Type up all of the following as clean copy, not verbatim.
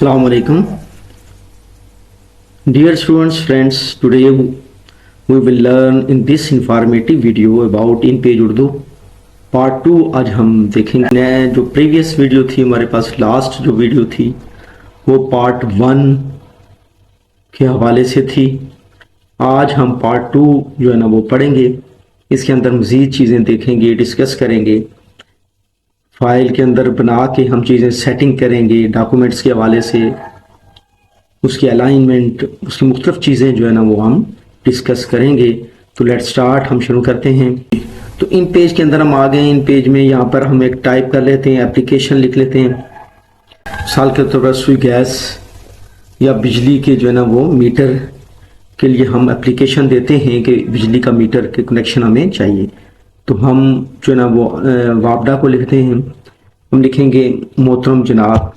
Assalamu alaikum. Dear students, friends, today we will learn in this informative video about in page Urdu part 2। आज हम देखेंगे जो previous video थी हमारे पास, last जो वीडियो थी वो पार्ट 1 के हवाले से थी। आज हम पार्ट 2 जो है ना वो पढ़ेंगे। इसके अंदर मज़ीद चीज़ें देखेंगे, डिस्कस करेंगे, फाइल के अंदर बना के हम चीज़ें सेटिंग करेंगे डॉक्यूमेंट्स के हवाले से, उसकी अलाइनमेंट, उसकी मुख्तलिफ चीज़ें जो है ना वो हम डिस्कस करेंगे। तो लेट्स स्टार्ट, हम शुरू करते हैं। तो इन पेज के अंदर हम आ गए। इन पेज में यहाँ पर हम एक टाइप कर लेते हैं, एप्लीकेशन लिख लेते हैं। साल के तौर पर सुई गैस या बिजली के जो है ना वो मीटर के लिए हम एप्लीकेशन देते हैं कि बिजली का मीटर के कनेक्शन हमें चाहिए। तो हम जो है ना वो वापडा को लिखते हैं। हम लिखेंगे मोहतरम जनाब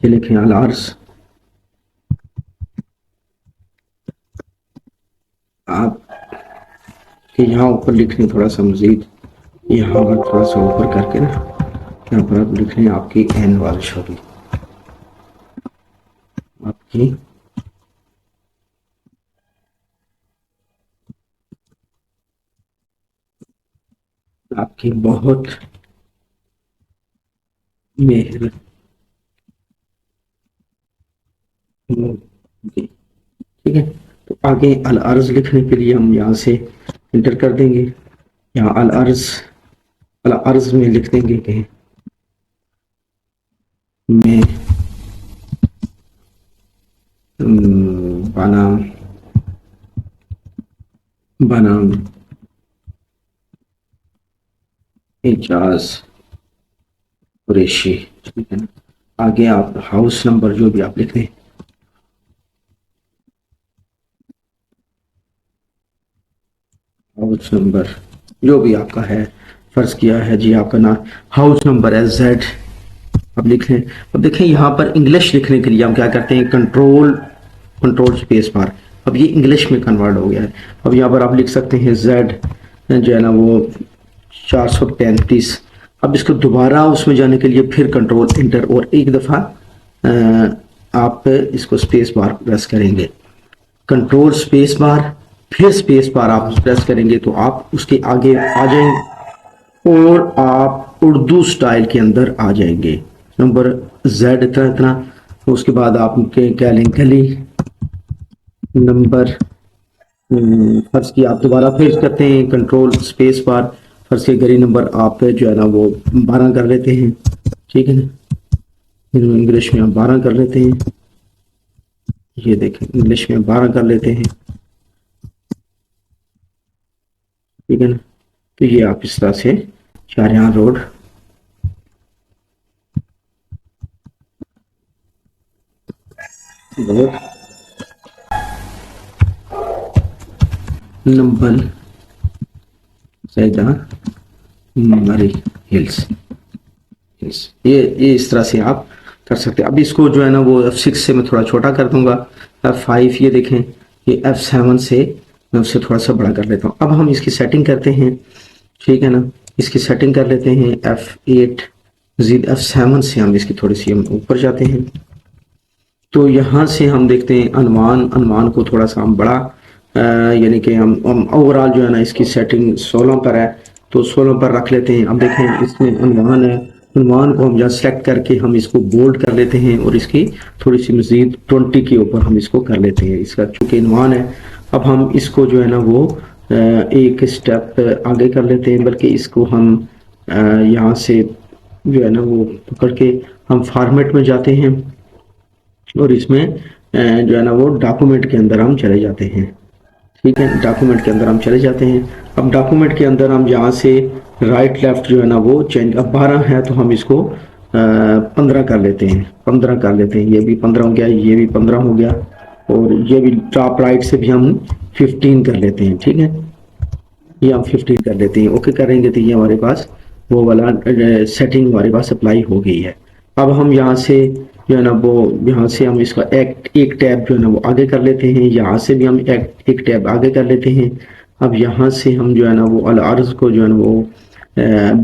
ये लिखें अलार्स, आप यहाँ ऊपर लिख लें थोड़ा सा मजीद, यहाँ पर थोड़ा सा ऊपर करके ना यहाँ पर आप लिख लें आपकी एन वारिश होगी, आपकी बहुत मेहर। ठीक है, तो आगे अल अर्ज लिखने के लिए हम यहाँ से इंटर कर देंगे। यहाँ अल अर्ज में लिख देंगे कि मैं बनाम एजाज कुरैशी। ठीक है ना, आगे आप हाउस नंबर जो भी आप लिख दें, हाउस नंबर जो भी आपका है, फर्ज किया है जी आपका नाम हाउस नंबर है Z, अब लिख लें। अब देखें यहाँ पर इंग्लिश लिखने के लिए हम क्या करते हैं, कंट्रोल स्पेस बार। अब ये इंग्लिश में कन्वर्ट हो गया है। अब यहाँ पर आप लिख सकते हैं Z जो है ना वो 435। अब इसको दोबारा उसमें जाने के लिए फिर कंट्रोल इंटर और एक दफ़ा आप इसको स्पेस बार प्रेस करेंगे, कंट्रोल स्पेस बार, फिर स्पेस बार आप प्रेस करेंगे तो आप उसके आगे आ जाएंगे और आप उर्दू स्टाइल के अंदर आ जाएंगे। नंबर Z इतना, उसके बाद आप क्या लेंगे, गली नंबर फर्ज की आप दोबारा फेस करते हैं, कंट्रोल स्पेस बार, फर्ज के गली नंबर आप जो है ना वो 12 कर लेते हैं। ठीक है ना, इंग्लिश में आप 12 कर लेते हैं। ये देखें इंग्लिश में 12 कर लेते हैं। ठीक है ना, तो ये आप इस तरह से शाहजहां रोड नंबर मरी हिल्स, ये इस तरह से आप कर सकते हैं। अब इसको जो है ना वो F6 से मैं थोड़ा छोटा कर दूंगा, F5, ये देखें ये F7 से मैं उससे थोड़ा सा बड़ा कर लेता हूँ। अब हम इसकी सेटिंग करते हैं। ठीक है ना, इसकी सेटिंग कर लेते हैं F8 मजीद F7 से हम इसकी थोड़ी सी हम ऊपर जाते हैं। तो यहाँ से हम देखते हैं अनुमान को थोड़ा सा हम बड़ा यानी कि हम ओवरऑल जो है ना इसकी सेटिंग 16 पर है तो 16 पर रख लेते हैं। अब देखें इसमें अनुमान है, अनुमान को हम जहाँ सेलेक्ट करके हम इसको बोल्ड कर लेते हैं और इसकी थोड़ी सी मजीद 20 के ऊपर हम इसको कर लेते हैं, इसका चूँकि अनुमान है। अब हम इसको जो है ना वो एक स्टेप आगे कर लेते हैं, बल्कि इसको हम यहाँ से जो है ना वो पकड़ के हम फॉर्मेट में जाते हैं और इसमें जो है ना वो डॉक्यूमेंट के अंदर हम चले जाते हैं। ठीक है, डॉक्यूमेंट के अंदर हम चले जाते हैं। अब डॉक्यूमेंट के अंदर हम यहाँ से राइट लेफ्ट जो है ना वो चेंज, अब 12 है तो हम इसको 15 कर लेते हैं, 15 कर लेते हैं। ये भी 15 हो गया, ये भी 15 हो गया और ये भी टॉप राइट से भी हम 15 कर लेते हैं। ठीक है, ये हम 15 कर लेते हैं। ओके करेंगे तो ये हमारे पास वो वाला सेटिंग हमारे पास अप्लाई हो गई है। अब हम यहाँ से जो है ना वो यहाँ से हम इसका एक टैब जो है ना वो आगे कर लेते हैं, यहाँ से भी हम एक टैब आगे कर लेते हैं। अब यहाँ से हम जो है ना वो अल अर्ज को जो है ना वो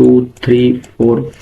2 3 4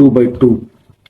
2x2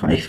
5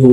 2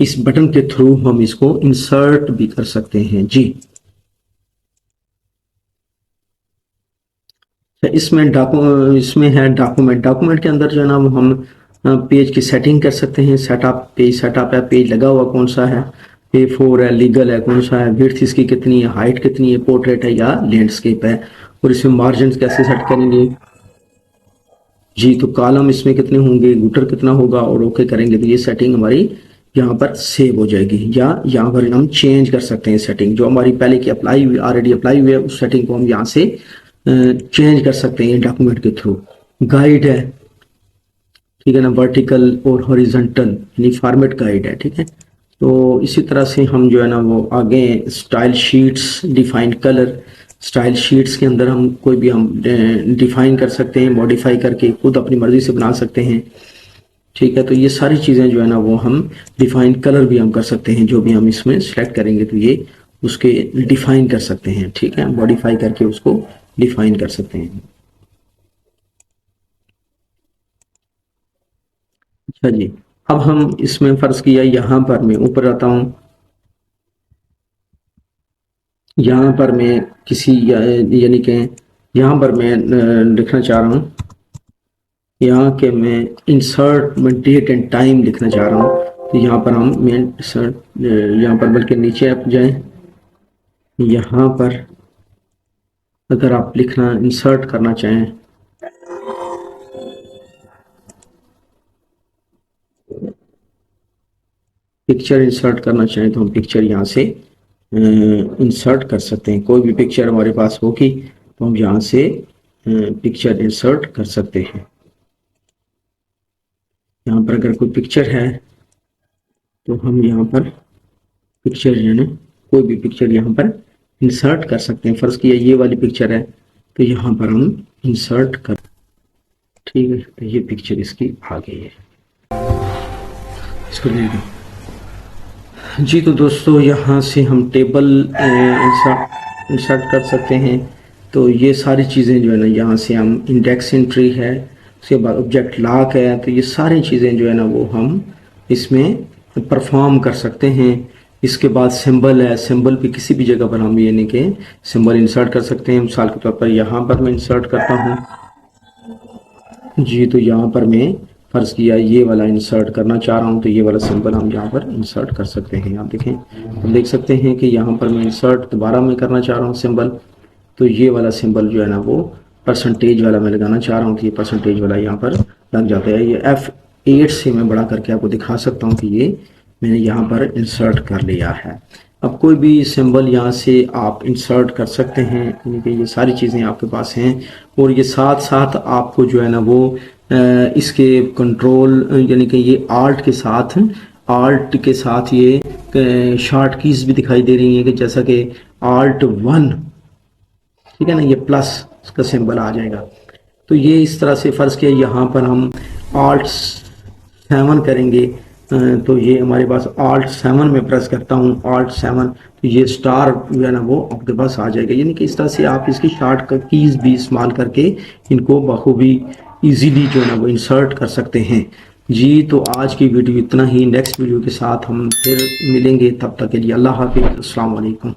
इस बटन के थ्रू हम इसको इंसर्ट भी कर सकते हैं जी। इसमें है डॉक्यूमेंट के अंदर जो है ना वो हम पेज की सेटिंग कर सकते हैं। पेज सेटअप है, पेज लगा हुआ कौन सा है, A4 है, लीगल है, कौन सा है, विड्थ इसकी कितनी है, हाइट कितनी है, पोर्ट्रेट है या लैंडस्केप है, और इसमें मार्जिन कैसे सेट करेंगे जी। तो कॉलम इसमें कितने होंगे, गुटर कितना होगा, और ओके करेंगे तो ये सेटिंग हमारी यहाँ पर सेव हो जाएगी। या यहाँ पर हम चेंज कर सकते हैं सेटिंग, जो हमारी पहले की ऑलरेडी अप्लाई हुई है उस सेटिंग को हम यहाँ से चेंज कर सकते हैं डॉक्यूमेंट के थ्रू। गाइड है, ठीक है ना, वर्टिकल और हॉरिजॉन्टल यानी फॉर्मेट गाइड है, ठीक है। तो इसी तरह से हम जो है ना वो आगे style sheets, define colour, style sheets के अंदर हम कोई भी हम डिफाइन कर सकते हैं, मॉडिफाई करके खुद अपनी मर्जी से बना सकते हैं, ठीक है। तो ये सारी चीज़ें जो है ना वो हम डिफाइन कलर भी हम कर सकते हैं, जो भी हम इसमें सेलेक्ट करेंगे तो ये उसके डिफाइन कर सकते हैं, ठीक है, मॉडिफाई करके उसको डिफाइन कर सकते हैं। अच्छा जी, अब हम इसमें फर्ज किया यहाँ पर मैं ऊपर आता हूँ, यहाँ पर मैं किसी यानी कि यहाँ पर मैं लिखना चाह रहा हूँ, यहाँ के मैं इंसर्ट में डेट एंड टाइम लिखना चाह रहा हूँ। तो यहाँ पर हम मैं यहाँ पर बल्कि नीचे आप जाएं, यहाँ पर अगर आप लिखना इंसर्ट करना चाहें पिक्चर इंसर्ट करना चाहें तो हम पिक्चर यहाँ से इंसर्ट कर सकते हैं। कोई भी पिक्चर हमारे पास होगी तो हम यहाँ से पिक्चर इंसर्ट कर सकते हैं। यहाँ पर अगर कोई पिक्चर है तो हम यहाँ पर पिक्चर यानी कोई भी पिक्चर यहाँ पर इंसर्ट कर सकते हैं। फर्ज किया ये वाली पिक्चर है तो यहाँ पर हम इंसर्ट कर, ठीक है, तो ये पिक्चर इसकी आ गई है, इसको ले लो जी। तो दोस्तों यहाँ से हम टेबल इंसर्ट कर सकते हैं। तो ये सारी चीज़ें जो है ना यहाँ से हम इंडेक्स एंट्री है, उसके बाद ऑब्जेक्ट लॉक है, तो ये सारी चीज़ें जो है ना वो हम इसमें परफॉर्म कर सकते हैं। इसके बाद सिंबल है, सिंबल भी किसी भी जगह पर हम यानी कि सिंबल इंसर्ट कर सकते हैं। मिसाल के तौर पर यहाँ पर मैं इंसर्ट करता हूँ जी, तो यहाँ पर मैं फर्ज किया ये वाला इंसर्ट करना चाह रहा हूँ तो ये वाला सिंबल हम यहाँ पर इंसर्ट कर सकते हैं। आप देखें, हम देख सकते हैं कि यहाँ पर मैं इंसर्ट दोबारा मैं करना चाह रहा हूँ सिंबल, तो ये वाला सिंबल जो है ना वो परसेंटेज वाला मैं लगाना चाह रहा हूँ, तो ये परसेंटेज वाला यहाँ पर लग जाता है। ये F8 से मैं बड़ा करके आपको दिखा सकता हूँ कि ये मैंने यहाँ पर इंसर्ट कर लिया है। अब कोई भी सिंबल यहाँ से आप इंसर्ट कर सकते हैं, यानी कि ये सारी चीज़ें आपके पास हैं। और ये साथ साथ आपको जो है ना वो इसके कंट्रोल यानी कि ये आल्ट के साथ ये शॉर्ट कीज भी दिखाई दे रही हैं कि जैसा कि Alt+1, ठीक है ना, ये प्लस इसका सिंबल आ जाएगा। तो ये इस तरह से फर्ज किया यहाँ पर हम Alt+7 करेंगे तो ये हमारे पास Alt+7 में प्रेस करता हूँ, Alt+7, तो ये स्टार जो है ना वो आपके पास आ जाएगा। यानी कि इस तरह से आप इसकी शॉर्ट कीज भी इस्तेमाल करके इनको बखूबी इजीली जो है ना वो इंसर्ट कर सकते हैं जी। तो आज की वीडियो इतना ही, नेक्स्ट वीडियो के साथ हम फिर मिलेंगे, तब तक के लिए अल्लाह हाफिज़, अस्सलाम वालेकुम।